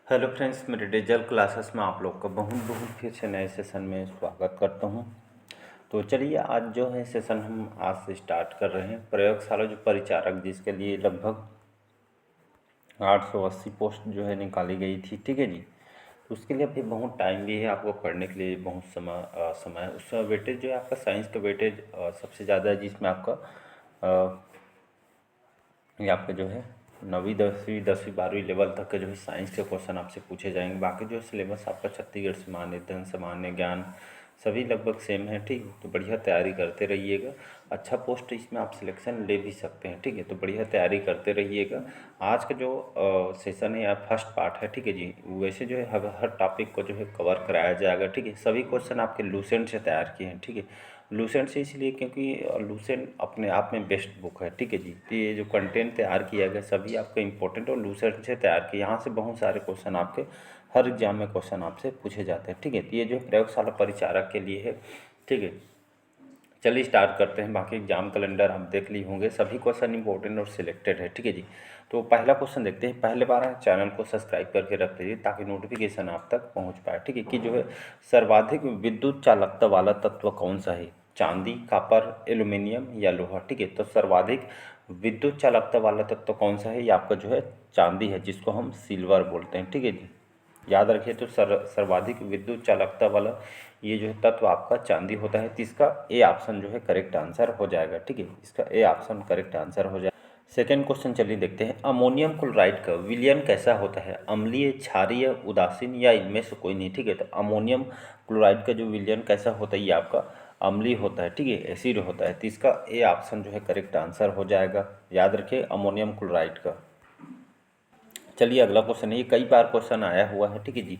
Hello friends, मेरे digital classes में आप लोग का बहुत बहुत फिर से नए सेशन में स्वागत करता हूं। तो चलिए, आज जो है सेशन हम आज से स्टार्ट कर रहे हैं। प्रयोगशाला जो परिचारक, जिसके लिए लगभग 880 पोस्ट जो है निकाली गई थी, ठीक है जी। तो उसके लिए अभी बहुत टाइम भी है, आपको पढ़ने के लिए बहुत समय है। उसमें वेटेज जो है आपका साइंस का वेटेज सबसे ज़्यादा है, जिसमें आपका ये आपके जो है 9वीं 10वीं 10वीं 12वीं लेवल तक के जो है साइंस के क्वेश्चन आपसे पूछे जाएंगे। बाकी जो सिलेबस आपका छत्तीसगढ़ सामान्य, धन सामान्य, ज्ञान सभी लगभग सेम है, ठीक। तो बढ़िया तैयारी करते रहिएगा। अच्छा पोस्ट इसमें आप सिलेक्शन ले भी सकते हैं, ठीक है। तो बढ़िया तैयारी करते रहिएगा। आज का जो सेशन है या फर्स्ट पार्ट है, ठीक है जी, वैसे जो है हर टॉपिक को जो है कवर कराया जाएगा, ठीक है। सभी क्वेश्चन आपके लूसेंट से तैयार किए हैं, ठीक है। लूसेंट से इसलिए क्योंकि लूसेंट अपने आप में बेस्ट बुक है, ठीक है जी। तो ये जो कंटेंट तैयार किया गया सभी आपका इंपॉर्टेंट और लूसेंट से तैयार किया। यहाँ से बहुत सारे क्वेश्चन आपके हर एग्जाम में क्वेश्चन आपसे पूछे जाते हैं, ठीक है। तो ये जो प्रयोगशाला परिचारक के लिए है, ठीक है। चलिए स्टार्ट करते हैं। बाकी एग्जाम कैलेंडर आप देख लिए होंगे, सभी क्वेश्चन इंपॉर्टेंट और सिलेक्टेड है, ठीक है जी। तो पहला क्वेश्चन देखते हैं। पहले बार चैनल को सब्सक्राइब करके रख लीजिए ताकि नोटिफिकेशन आप तक पहुंच पाए, ठीक है। कि जो है सर्वाधिक विद्युत चालकता वाला तत्व कौन सा है? चांदी, कॉपर, एल्यूमिनियम या लोहा, ठीक है। तो सर्वाधिक विद्युत चालकता वाला तत्व कौन सा है? ये आपका जो है चांदी है, जिसको हम सिल्वर बोलते हैं, ठीक है जी। याद रखिए। तो सर्वाधिक विद्युत चालकता वाला ये जो है तत्व आपका चांदी होता है। तो इसका ए ऑप्शन जो है करेक्ट आंसर हो जाएगा, ठीक है। इसका ए ऑप्शन करेक्ट आंसर हो जाएगा। सेकेंड क्वेश्चन चलिए देखते हैं। अमोनियम क्लोराइड का विलयन कैसा होता है? अम्लीय, क्षारीय, उदासीन या इनमें से कोई नहीं, ठीक है। तो अमोनियम क्लोराइड का जो विलयन कैसा होता है? ये आपका अम्लीय होता है, ठीक है, एसिड होता है। तो इसका ए ऑप्शन जो है करेक्ट आंसर हो जाएगा। याद रखिए अमोनियम क्लोराइड का। चलिए अगला क्वेश्चन है। ये कई बार क्वेश्चन आया हुआ है, ठीक है जी।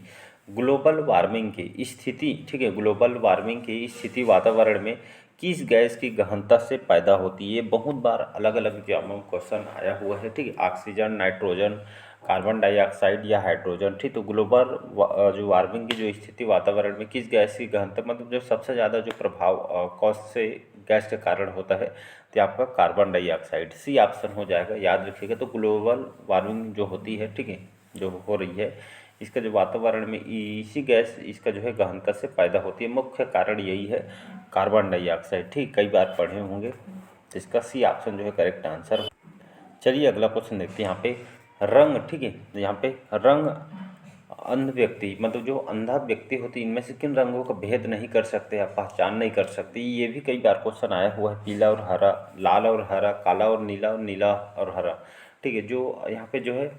ग्लोबल वार्मिंग की स्थिति, ठीक है, ग्लोबल वार्मिंग की स्थिति वातावरण में किस गैस की गहनता से पैदा होती है? ये बहुत बार अलग अलग एग्जामों में क्वेश्चन आया हुआ है, ठीक है। ऑक्सीजन, नाइट्रोजन, कार्बन डाइऑक्साइड या हाइड्रोजन, ठीक। तो ग्लोबल जो वार्मिंग की जो स्थिति वातावरण में किस गैस की गहनता, मतलब जो सबसे ज़्यादा जो प्रभाव कौन से गैस के कारण होता है? तो आपका कार्बन डाइऑक्साइड, सी ऑप्शन हो जाएगा। याद रखिएगा। तो ग्लोबल वार्मिंग जो होती है, ठीक है, जो हो रही है, इसका जो वातावरण में इसी गैस इसका जो है गहनता से पैदा होती है। मुख्य कारण यही है कार्बन डाइऑक्साइड, ठीक। कई बार पढ़े होंगे। तो इसका सी ऑप्शन जो है करेक्ट आंसर। चलिए अगला क्वेश्चन देखते हैं। यहाँ पे रंग, ठीक है, यहाँ पे रंग अंध व्यक्ति, मतलब जो अंधा व्यक्ति होती है, इनमें से किन रंगों का भेद नहीं कर सकते या पहचान नहीं कर सकते? ये भी कई बार क्वेश्चन आया हुआ है। पीला और हरा, लाल और हरा, काला और नीला और हरा, ठीक है। जो यहाँ पे जो है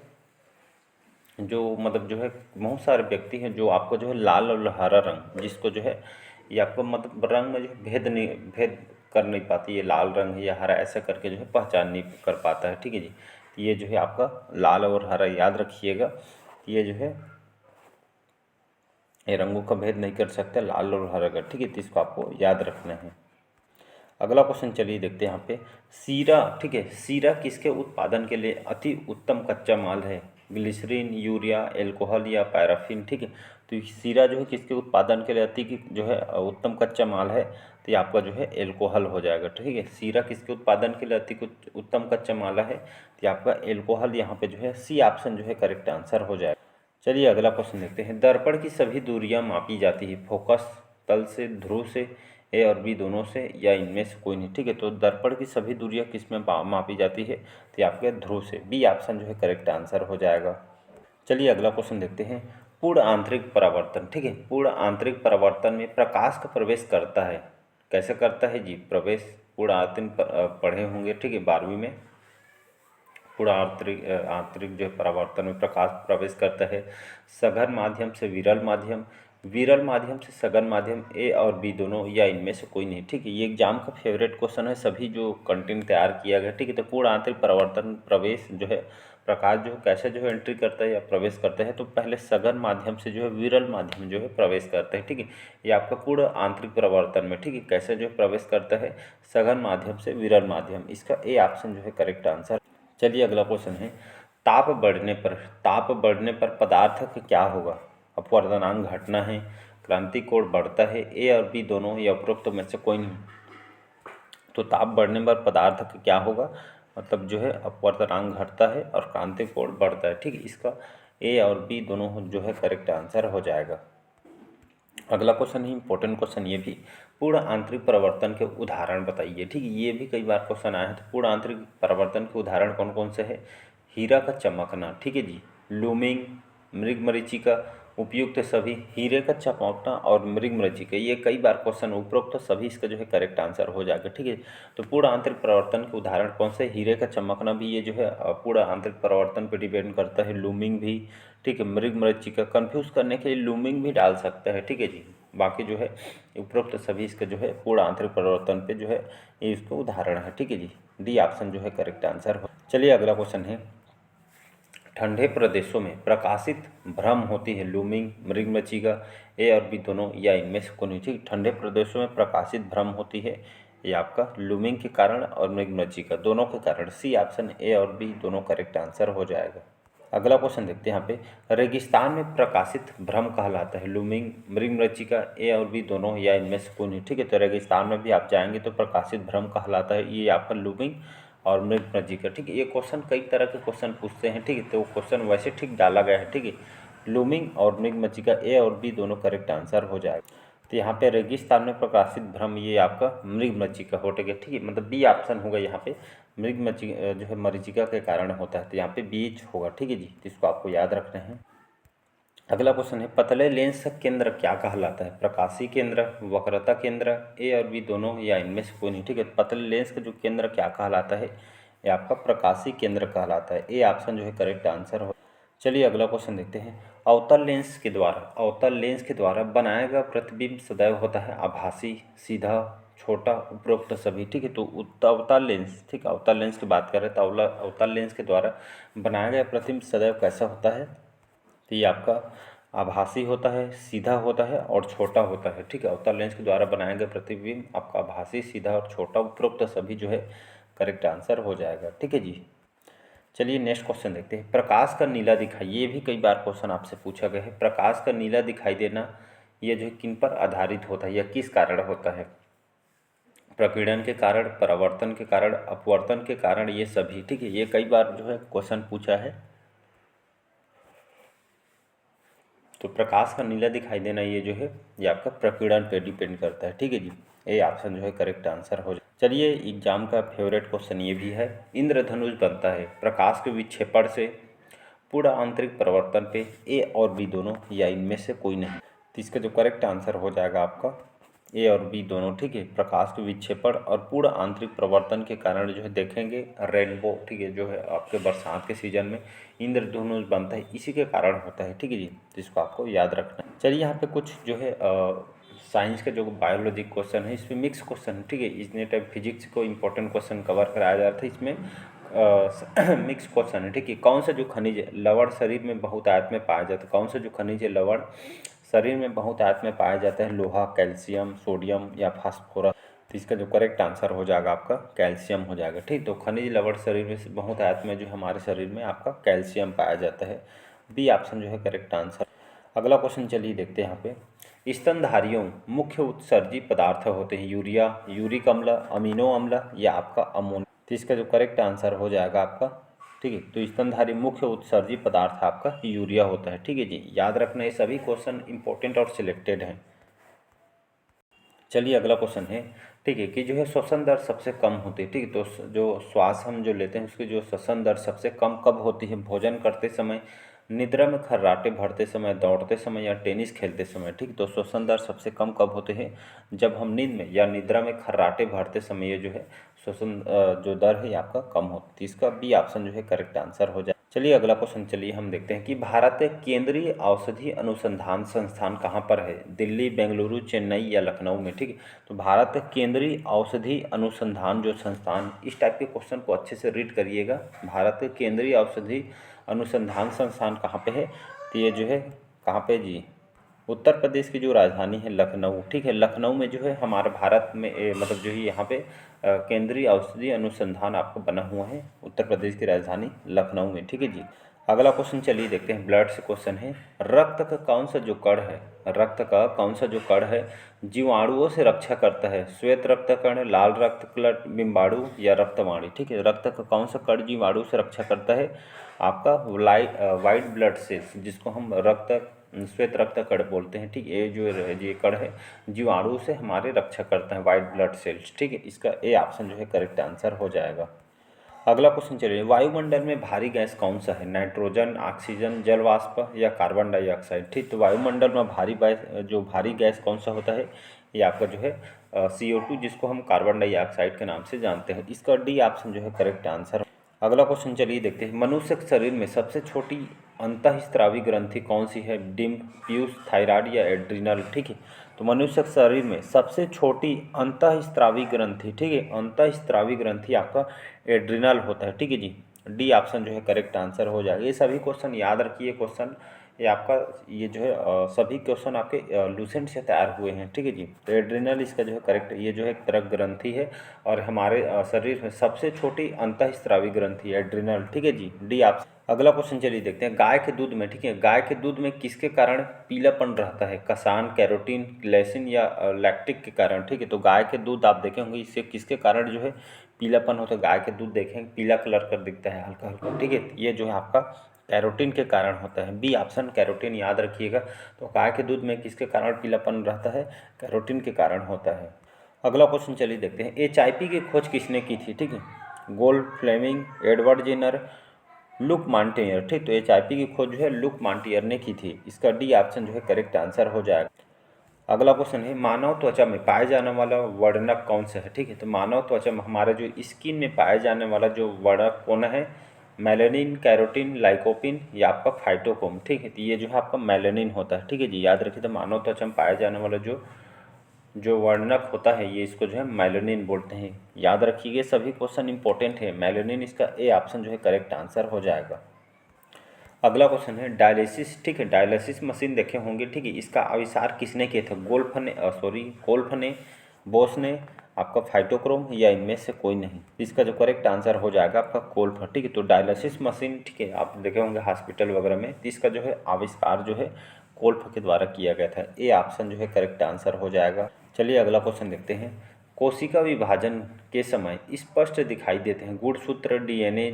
जो मतलब जो है बहुत सारे व्यक्ति हैं जो आपको जो है लाल और हरा रंग, जिसको जो है ये आपको मतलब रंग में जो है भेद कर नहीं पाती, ये लाल रंग है या हरा, ऐसा करके जो है पहचान नहीं कर पाता है, ठीक है जी। तो ये जो है आपका लाल और हरा, याद रखिएगा। ये जो है ये रंगों का भेद नहीं कर सकते, लाल और हरा का, ठीक है। तो इसको आपको याद रखना है। अगला क्वेश्चन चलिए देखते हैं। यहाँ पे सीरा, ठीक है, सीरा किसके उत्पादन के लिए अति उत्तम कच्चा माल है? ग्लिसरीन, यूरिया, एल्कोहल या पैराफिन, ठीक है। तो सीरा जो है किसके उत्पादन के लिए अति की जो है उत्तम कच्चा माल है? तो ये आपका जो है एल्कोहल हो जाएगा, ठीक है। सीरा किसके उत्पादन के लिए अति उत्तम कच्चा माल है? तो ये आपका एल्कोहल यहाँ पे जो है सी ऑप्शन जो है करेक्ट आंसर हो जाएगा। चलिए अगला क्वेश्चन देखते हैं। दर्पण की सभी दूरियां मापी जाती है? फोकस तल से, ध्रुव से, ए और बी दोनों से, या इनमें से कोई नहीं, ठीक है। तो दर्पण की सभी दूरियां किस में मापी जाती है? तो ये आपके ध्रुव से, बी ऑप्शन जो है करेक्ट आंसर हो जाएगा। चलिए अगला क्वेश्चन देखते हैं। पूर्ण आंतरिक परावर्तन, ठीक है, पूर्ण आंतरिक परावर्तन में प्रकाश का प्रवेश करता है, कैसे करता है जी प्रवेश? पूर्ण आंतरिक पढ़े होंगे, ठीक है, 12वीं में। पूर्ण आंतरिक आंतरिक जो है परावर्तन में प्रकाश प्रवेश करता है सघन माध्यम से विरल माध्यम, विरल माध्यम से सघन माध्यम, ए और बी दोनों, या इनमें से कोई नहीं, ठीक है। ये एग्जाम का फेवरेट क्वेश्चन है, सभी जो कंटेंट तैयार किया गया, ठीक है। तो पूर्ण आंतरिक परावर्तन प्रवेश जो है प्रकाश जो है कैसे जो है एंट्री करता है या प्रवेश करता है? तो पहले सघन माध्यम से जो है विरल माध्यम जो है प्रवेश करता है, ठीक है। ये आपका पूर्ण आंतरिक परावर्तन में, ठीक है, कैसे जो है प्रवेश करता है? सघन माध्यम से विरल माध्यम। इसका ए ऑप्शन जो है करेक्ट आंसर। चलिए अगला क्वेश्चन है। ताप बढ़ने पर पदार्थ का क्या होगा? अपवर्तनांक घटना है, क्रांति कोण बढ़ता है, ए और बी दोनों, या उपरोक्त में से कोई नहीं। तो ताप बढ़ने पर पदार्थ का क्या होगा? मतलब जो है अपवर्तनांक घटता है और क्रांति कोण बढ़ता है, ठीक है। इसका ए और बी दोनों जो है करेक्ट आंसर हो जाएगा। अगला क्वेश्चन है इंपॉर्टेंट क्वेश्चन ये भी, पूर्ण आंतरिक परिवर्तन के उदाहरण बताइए। ठीक है, ये भी कई बार क्वेश्चन आया है। तो पूर्ण आंतरिक परिवर्तन के उदाहरण कौन कौन से है? हीरा का चमकना, ठीक है जी, लूमिंग, मृगमरीचिका, उपयुक्त सभी, हीरे का चमकना और मृगमरीचिका, ये कई बार क्वेश्चन उपरोक्त सभी इसका जो है करेक्ट आंसर हो जाएगा। ठीक है, तो पूर्ण आंतरिक परिवर्तन के उदाहरण कौन से? हीरे का चमकना भी ये जो है पूर्ण आंतरिक परिवर्तन पर डिपेंड करता है, लूमिंग भी, ठीक है, मृगमरीचिका, कंफ्यूज करने के लिए लूमिंग भी डाल सकता है। ठीक है जी, बाकी जो है उपरोक्त सभी इसका जो है पूर्ण आंतरिक परिवर्तन पे जो है ये इसका उदाहरण है। ठीक है जी, डी ऑप्शन जो है करेक्ट आंसर हो। चलिए अगला क्वेश्चन है, ठंडे प्रदेशों में प्रकाशित भ्रम होती है, लूमिंग, मृगमरीचिका, ए और बी दोनों, या इनमें से कोई नहीं। ठीक, ठंडे प्रदेशों में प्रकाशित भ्रम होती है, ये आपका लूमिंग के कारण और मृगमरीचिका दोनों के कारण, सी ऑप्शन ए और बी दोनों करेक्ट आंसर हो जाएगा। अगला क्वेश्चन देखते हैं यहाँ पे, रेगिस्तान में प्रकाशित भ्रम कहलाता है, लूमिंग, मृगमरीचिका, ए और बी दोनों, या इनमें से कोई नहीं। ठीक है, तो रेगिस्तान में भी आप जाएंगे तो प्रकाशित भ्रम कहलाता है, ये आपका लूमिंग और मृगमरीचिका। ठीक है, ये क्वेश्चन कई तरह के क्वेश्चन पूछते हैं। ठीक है, तो क्वेश्चन वैसे ठीक डाला गया है। ठीक है, लूमिंग और मृगमरीचिका, ए और बी दोनों करेक्ट आंसर हो जाएगा। तो यहाँ पे रेगिस्तान में प्रकाशित भ्रम ये आपका मृगमरीचिका हो गया। ठीक है, मतलब बी ऑप्शन होगा यहाँ पे, मृगमरीचिका जो है मरीचिका के कारण होता है, तो यहाँ पे बीच होगा। ठीक है जी, तो इसको आपको याद रखना है। अगला क्वेश्चन है, पतले लेंस का केंद्र क्या कहलाता है? प्रकाशीय केंद्र, वक्रता केंद्र, ए और बी दोनों, या इनमें से कोई नहीं। ठीक है, पतले लेंस का जो केंद्र क्या कहलाता है? ये आपका प्रकाशीय केंद्र कहलाता है, ए ऑप्शन जो है करेक्ट आंसर हो। चलिए अगला क्वेश्चन देखते हैं, अवतल लेंस के द्वारा बनाया गया प्रतिबिंब सदैव होता है आभासी, सीधा, छोटा, उपरोक्त सभी। ठीक है, तो अवतल लेंस, ठीक है, अवतल लेंस की बात कर रहे हैं, तो अवतल लेंस के द्वारा बनाया गया प्रतिबिंब सदैव कैसा होता है? तो ये आपका आभासी होता है, सीधा होता है और छोटा होता है। ठीक है, अवतल लेंस के द्वारा बनाया गया प्रतिबिंब आपका आभासी, सीधा और छोटा, उपरोक्त सभी जो है करेक्ट आंसर हो जाएगा। ठीक है जी, चलिए नेक्स्ट क्वेश्चन देखते हैं, प्रकाश का नीला दिखाई, ये भी कई बार क्वेश्चन आपसे पूछा गया है, प्रकाश का नीला दिखाई देना ये जो है किन पर आधारित होता है या किस कारण होता है? प्रकीर्णन के कारण, परावर्तन के कारण, अपवर्तन के कारण, ये सभी। ठीक है, ये कई बार जो है क्वेश्चन पूछा है। तो प्रकाश का नीला दिखाई देना ये जो है ये आपका प्रकीर्णन पे डिपेंड करता है। ठीक है जी, ए ऑप्शन जो है करेक्ट आंसर हो जाए। चलिए एग्जाम का फेवरेट क्वेश्चन ये भी है, इंद्रधनुष बनता है प्रकाश के विक्षेपण से, पूर्ण आंतरिक परिवर्तन पे, ए और बी दोनों, या इनमें से कोई नहीं। तो इसका जो करेक्ट आंसर हो जाएगा आपका ए और बी दोनों। ठीक है, प्रकाश के विक्षेपण और पूर्ण आंतरिक प्रवर्तन के कारण जो है देखेंगे रेनबो, ठीक है, जो है आपके बरसात के सीजन में इंद्रधनुष बनता है, इसी के कारण होता है। ठीक है जी, तो इसको आपको याद रखना है। चलिए यहाँ पे कुछ जो है साइंस का जो बायोलॉजी क्वेश्चन है, इसमें मिक्स क्वेश्चन है। ठीक है, इतने टाइप फिजिक्स को इंपॉर्टेंट क्वेश्चन कवर कराया जा रहा था, इसमें मिक्स क्वेश्चन है। ठीक है, कौन सा जो खनिज लवण शरीर में बहुतायत में पाया जाता है? कौन सा जो खनिज लवण शरीर में बहुतायत में पाया जाता है? लोहा, कैल्शियम, सोडियम या फास्फोरस? तो इसका जो करेक्ट आंसर हो जाएगा आपका कैल्शियम हो जाएगा। ठीक, तो खनिज लवण शरीर में बहुतायत में जो हमारे शरीर में आपका कैल्शियम पाया जाता है, बी ऑप्शन जो है करेक्ट आंसर। अगला क्वेश्चन चलिए देखते हैं यहाँ पे, स्तनधारियों मुख्य उत्सर्जी पदार्थ होते हैं, यूरिया, यूरिक अम्ल, अमीनो अम्ल या आपका अमोनिया? तो इसका जो करेक्ट आंसर हो जाएगा आपका, ठीक है, तो स्तनधारी मुख्य उत्सर्जी पदार्थ आपका यूरिया होता है। ठीक है जी, याद रखना ये सभी क्वेश्चन इंपॉर्टेंट और सिलेक्टेड हैं। चलिए अगला क्वेश्चन है, ठीक है, कि जो है श्वसन दर सबसे कम होती है। ठीक है, तो जो श्वास हम जो लेते हैं उसकी जो श्वसन दर सबसे कम कब होती है? भोजन करते समय, निद्रा में खर्राटे भरते समय, दौड़ते समय या टेनिस खेलते समय? ठीक, तो श्वसन दर सबसे कम कब होते हैं? जब हम नींद में या निद्रा में खर्राटे भरते समय ये जो है श्वसन जो दर है आपका कम होती है। इसका बी ऑप्शन जो है करेक्ट आंसर हो जाए। चलिए अगला क्वेश्चन चलिए हम देखते हैं कि भारत केंद्रीय औषधि अनुसंधान संस्थान कहाँ पर है? दिल्ली, बेंगलुरु, चेन्नई या लखनऊ में? ठीक है, तो भारत केंद्रीय औषधि अनुसंधान जो संस्थान, इस टाइप के क्वेश्चन को अच्छे से रीड करिएगा। भारत केंद्रीय औषधि अनुसंधान संस्थान कहाँ पे है? तो ये जो है कहाँ पे जी? उत्तर प्रदेश की जो राजधानी है लखनऊ। ठीक है, लखनऊ में जो है हमारे भारत में मतलब जो है यहाँ पे केंद्रीय औषधि अनुसंधान आपको बना हुआ है, उत्तर प्रदेश की राजधानी लखनऊ में। ठीक है जी, अगला क्वेश्चन चलिए देखते हैं, ब्लड से क्वेश्चन है, रक्त का कौन सा जो कण है, रक्त का कौन सा जो कण है जीवाणुओं से रक्षा करता है? श्वेत रक्त कण, लाल रक्त कण, बिम्बाणु या रक्तवाणी? ठीक है, रक्त का कौन सा कण जीवाणु से रक्षा करता है? आपका वाइट ब्लड सेल्स, जिसको हम श्वेत रक्त कण बोलते हैं, ठीक। ये कण है जीवाणु से हमारे रक्षा करते हैं, वाइट ब्लड सेल्स, ठीक है। इसका ए ऑप्शन जो है करेक्ट आंसर हो जाएगा। अगला क्वेश्चन चलिए, वायुमंडल में भारी गैस कौन सा है? नाइट्रोजन, ऑक्सीजन, जल वाष्प या कार्बन डाइऑक्साइड, ठीक। तो वायुमंडल में भारी गैस कौन सा होता है? ये आपका जो है CO2, जिसको हम कार्बन डाइऑक्साइड के नाम से जानते हैं। इसका डी ऑप्शन जो है करेक्ट आंसर। अगला क्वेश्चन चलिए देखते हैं, मनुष्य के शरीर में सबसे छोटी अंतःस्रावी ग्रंथि कौन सी है? डिम्ब, पीयूष, थायराइड या एड्रिनल, ठीक है। तो मनुष्य के शरीर में सबसे छोटी अंतःस्रावी ग्रंथि, ठीक है, अंतःस्रावी ग्रंथि आपका एड्रिनल होता है, ठीक है जी। डी ऑप्शन जो है करेक्ट आंसर हो जाएगा। ये सभी क्वेश्चन याद रखिए, क्वेश्चन ये आपका ये जो है सभी क्वेश्चन आपके लूसेंट से तैयार हुए हैं, ठीक है जी। तो एड्रिनल इसका जो है करेक्ट, ये जो है एक तरह ग्रंथि है और हमारे शरीर में सबसे छोटी अंतःस्रावी ग्रंथि है एड्रिनल, ठीक है जी। D option. अगला क्वेश्चन चलिए देखते हैं, गाय के दूध में, ठीक है, गाय के दूध में किसके कारण पीलापन रहता है? कसान, कैरोटीन, लेसिन या लैक्टिक के कारण, ठीक है। तो गाय के दूध आप देखे होंगे, इससे किसके कारण जो है पीलापन होता है? गाय के दूध देखें पीला कलर कर दिखता है हल्का हल्का, ठीक है। ये जो है आपका कैरोटीन के कारण होता है, बी ऑप्शन कैरोटीन याद रखिएगा। तो गाय के दूध में किसके कारण पीलापन रहता है? कैरोटीन के कारण होता है। अगला क्वेश्चन चलिए देखते हैं, HIV की खोज किसने की थी? ठीक है, Gold Fleming, Edward Jenner, Luc Montagnier, ठीक। तो HIV की खोज जो है लुक मांटियर ने की थी। इसका डी ऑप्शन जो है करेक्ट आंसर हो जाएगा। अगला क्वेश्चन है, मानव त्वचा में पाया जाने वाला वर्णक कौन सा है? ठीक है, तो मानव त्वचा में हमारे जो स्किन में पाया जाने वाला जो वर्णक कौन है? मेलेनिन, कैरोटीन, लाइकोपिन या आपका फाइटोक्रोम, ठीक है। तो ये जो है आपका मेलेनिन होता है, ठीक है जी। याद रखिए, तो मानव त्वचा में पाया जाने वाला जो वर्णक होता है, ये इसको जो है मेलेनिन बोलते हैं। याद रखिए, सभी क्वेश्चन इंपॉर्टेंट है। मेलेनिन इसका ए ऑप्शन जो है करेक्ट आंसर हो जाएगा। अगला क्वेश्चन है डायलिसिस, ठीक है। डायलिसिस मशीन देखे होंगे, ठीक है। इसका आविष्कार किसने किया था? गोल्फ ने, बोस ने, आपका फाइटोक्रोम या इनमें से कोई नहीं। इसका जो करेक्ट आंसर हो जाएगा आपका कोल्फ, ठीक है। तो डायलिसिस मशीन, ठीक है, आप देखे होंगे हॉस्पिटल वगैरह में। तो इसका जो है आविष्कार जो है कोल्फ के द्वारा किया गया था। ए ऑप्शन जो है करेक्ट आंसर हो जाएगा। चलिए अगला क्वेश्चन देखते हैं, कोशिका विभाजन के समय स्पष्ट दिखाई देते हैं गुणसूत्र, DNA,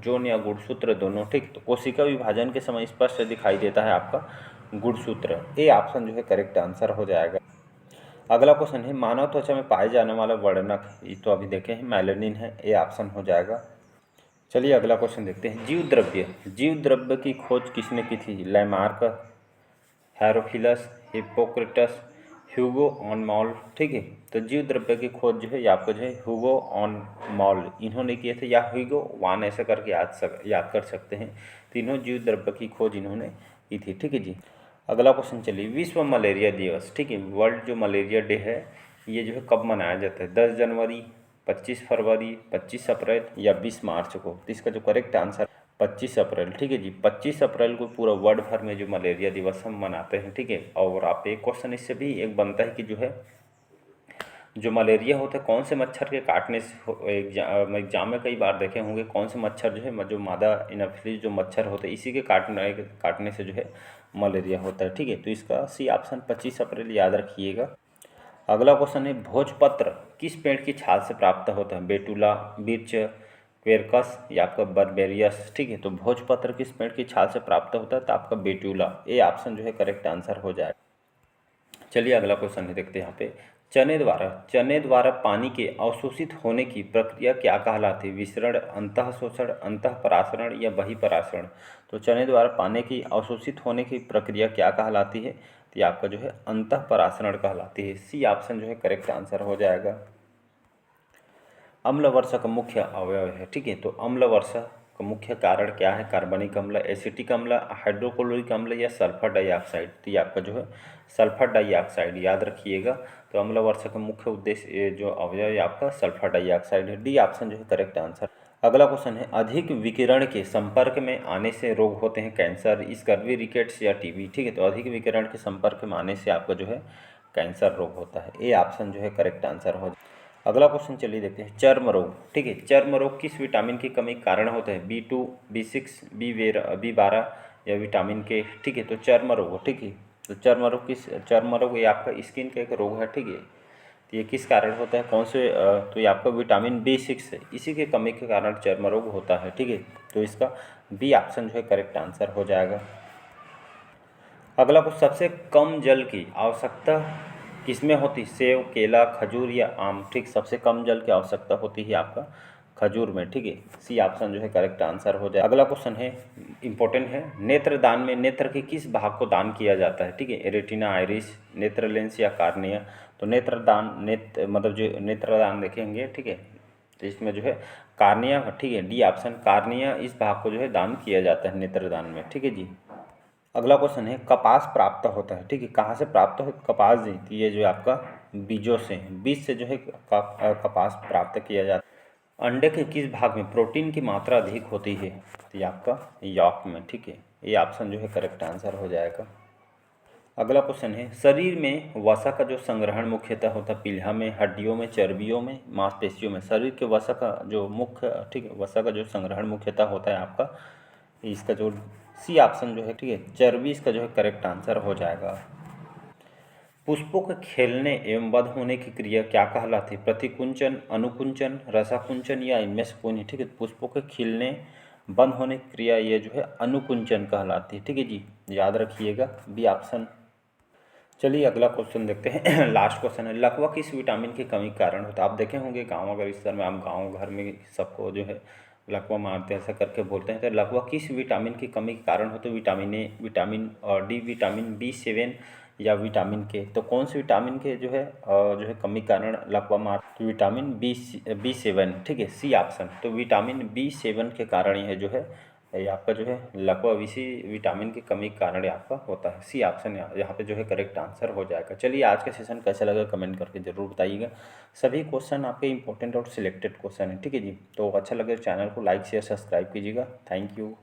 जोन या गुणसूत्र दोनों, ठीक। तो कोशिका विभाजन के समय स्पष्ट दिखाई देता है आपका गुणसूत्र। ए ऑप्शन जो है करेक्ट आंसर हो जाएगा। अगला क्वेश्चन है, मानव त्वचा में पाए जाने वाला वर्णक, ये तो अभी देखे हैं मेलेनिन है। ए ऑप्शन हो जाएगा। चलिए अगला क्वेश्चन देखते हैं, जीव द्रव्य की खोज किसने की थी? Lamarck, Herophilus, Hippocrates, Hugo von Mohl, ठीक है। तो जीव द्रव्य की खोज जो है ये आपको जो है ह्यूगो ऑन मॉल इन्होंने किए थे, या ह्यूगो वान ऐसा करके याद कर सकते हैं। तीनों जीव द्रव्य की खोज इन्होंने की थी, ठीक है जी। अगला क्वेश्चन चलिए, विश्व मलेरिया दिवस, ठीक है, वर्ल्ड जो मलेरिया डे है ये जो है कब मनाया जाता है? 10 जनवरी, 25 फरवरी, 25 अप्रैल या 20 मार्च को? तो इसका जो करेक्ट आंसर 25 अप्रैल, ठीक है जी। 25 अप्रैल को पूरा वर्ल्ड भर में जो मलेरिया दिवस हम मनाते हैं, ठीक है। और आप एक क्वेश्चन इससे भी एक बनता है कि जो है जो मलेरिया होता है कौन से मच्छर के काटने से एग्जाम में कई बार देखे होंगे, कौन से मच्छर जो है जो मादा इनोफिलीज जो मच्छर होते हैं इसी के काटने से जो है मलेरिया होता है, ठीक है। तो इसका सी ऑप्शन 25 अप्रैल याद रखिएगा। अगला क्वेश्चन है, भोजपत्र किस पेड़ की छाल से प्राप्त होता है? बेटुला, बिर्च, क्वेरकस या आपका बर्बेरियस, ठीक है। तो भोजपत्र किस पेड़ की छाल से प्राप्त होता है? तो आपका बेटुला। ए ऑप्शन जो है करेक्ट आंसर हो जाएगा। चलिए अगला क्वेश्चन है देखते हैं यहाँ पे, चने द्वारा पानी के अवशोषित होने की प्रक्रिया क्या कहलाती है? विसरण, अंतःशोषण, अंतःपरासरण या बहिःपरासरण? तो चने द्वारा पानी की अवशोषित होने की प्रक्रिया क्या कहलाती है? तो ये आपका जो है अंतःपरासरण कहलाती है। सी ऑप्शन जो है करेक्ट आंसर हो जाएगा। अम्ल वर्षा का मुख्य अवयव है, ठीक है। तो अम्ल वर्षा का मुख्य कारण क्या है? कार्बनिक अम्ल, एसिटिक अम्ल, हाइड्रोक्लोरिक अम्ल या सल्फर डाइऑक्साइड? तो ये आपका जो है सल्फर डाइऑक्साइड याद रखिएगा। तो अम्ल वर्षा का मुख्य उद्देश्य जो अवयव है आपका सल्फर डाइऑक्साइड है। डी ऑप्शन जो है करेक्ट आंसर। अगला क्वेश्चन है, अधिक विकिरण के संपर्क में आने से रोग होते हैं? कैंसर, स्कर्वी, रिकेट्स या TB, ठीक है। तो अधिक विकिरण के संपर्क में आने से आपका जो है कैंसर रोग होता है। ए ऑप्शन जो है करेक्ट आंसर हो। अगला क्वेश्चन चलिए देखते हैं, चर्म रोग, ठीक है। चर्म रोग किस विटामिन की कमी के कारण होता है? B2, B6, B12 या विटामिन के, ठीक है। तो चर्म रोग, ठीक है। तो चर्म रोग ये आपका स्किन का एक रोग है, ठीक है। तो ये किस कारण होता है? कौन से तो ये आपका विटामिन B6 है, इसी के कमी के कारण चर्म रोग होता है, ठीक है। तो इसका बी ऑप्शन जो है करेक्ट आंसर हो जाएगा। अगला कुछ, सबसे कम जल की आवश्यकता किसमें होती, सेब, केला, खजूर या आम। ठीक, सबसे कम जल की आवश्यकता होती है आपका खजूर में। ठीक है, सी ऑप्शन जो है करेक्ट आंसर हो जाए। अगला क्वेश्चन है, इंपॉर्टेंट है, नेत्र दान में नेत्र के किस भाग को दान किया जाता है। ठीक है, रेटिना, आइरिस, नेत्र लेंस या कार्निया। तो नेत्रदान, मतलब जो नेत्रदान देखेंगे, ठीक है, तो इसमें जो है कार्निया, ठीक है, डी ऑप्शन कार्निया, इस भाग को जो है दान किया जाता है नेत्रदान में। ठीक है जी। अगला क्वेश्चन है, कपास प्राप्त होता है, ठीक है, कहाँ से प्राप्त हो, कपास जी, तो ये जो है आपका बीजों से, बीज से जो है कपास प्राप्त किया जाता है। अंडे के किस भाग में प्रोटीन की मात्रा अधिक होती है, तो ये आपका यॉक में। ठीक है, ये ऑप्शन जो है करेक्ट आंसर हो जाएगा। अगला क्वेश्चन है, शरीर में वसा का जो संग्रहण मुख्यतः होता है, पीढ़ा में, हड्डियों में, चर्बियों में, मांसपेशियों में। शरीर के वसा का जो मुख्य, ठीक है, वसा का जो संग्रहण मुख्यतः होता है आपका, इसका जो सी ऑप्शन जो है, ठीक है, चर्बी, इसका जो है करेक्ट आंसर हो जाएगा। पुष्पों के खिलने एवं बंद होने की क्रिया क्या कहलाती है, प्रतिकुंचन, अनुकुंचन, रसाकुंचन या इनमें से कोई नहीं। ठीक है, पुष्पों के खिलने बंद होने की क्रिया ये जो है अनुकुंचन कहलाती है। ठीक है जी, याद रखिएगा, बी ऑप्शन। चलिए अगला क्वेश्चन देखते हैं। लास्ट क्वेश्चन है, लकवा किस विटामिन की कमी के कारण होता है। आप देखे होंगे गाँव, अगर इस तरह में आप गाँव घर में सबको जो है लकवा मारते हैं, ऐसा करके बोलते हैं, तो लकवा किस विटामिन की कमी के कारण होता है, विटामिन ए, विटामिन और डी, विटामिन B7 या विटामिन के। तो कौन से विटामिन के जो है कमी के कारण लकवा मार, तो विटामिन B7, ठीक है, सी ऑप्शन। तो विटामिन B7 के कारण यह जो है ये आपका जो है लकवा इसी विटामिन की कमी के कारण ये आपका होता है। सी ऑप्शन यहाँ पे जो है करेक्ट आंसर हो जाएगा। चलिए आज का सेशन कैसा लगा कमेंट करके ज़रूर बताइएगा। सभी क्वेश्चन आपके इंपॉर्टेंट और सिलेक्टेड क्वेश्चन है। ठीक है जी, तो अच्छा लगे चैनल को लाइक शेयर सब्सक्राइब कीजिएगा। Thank you.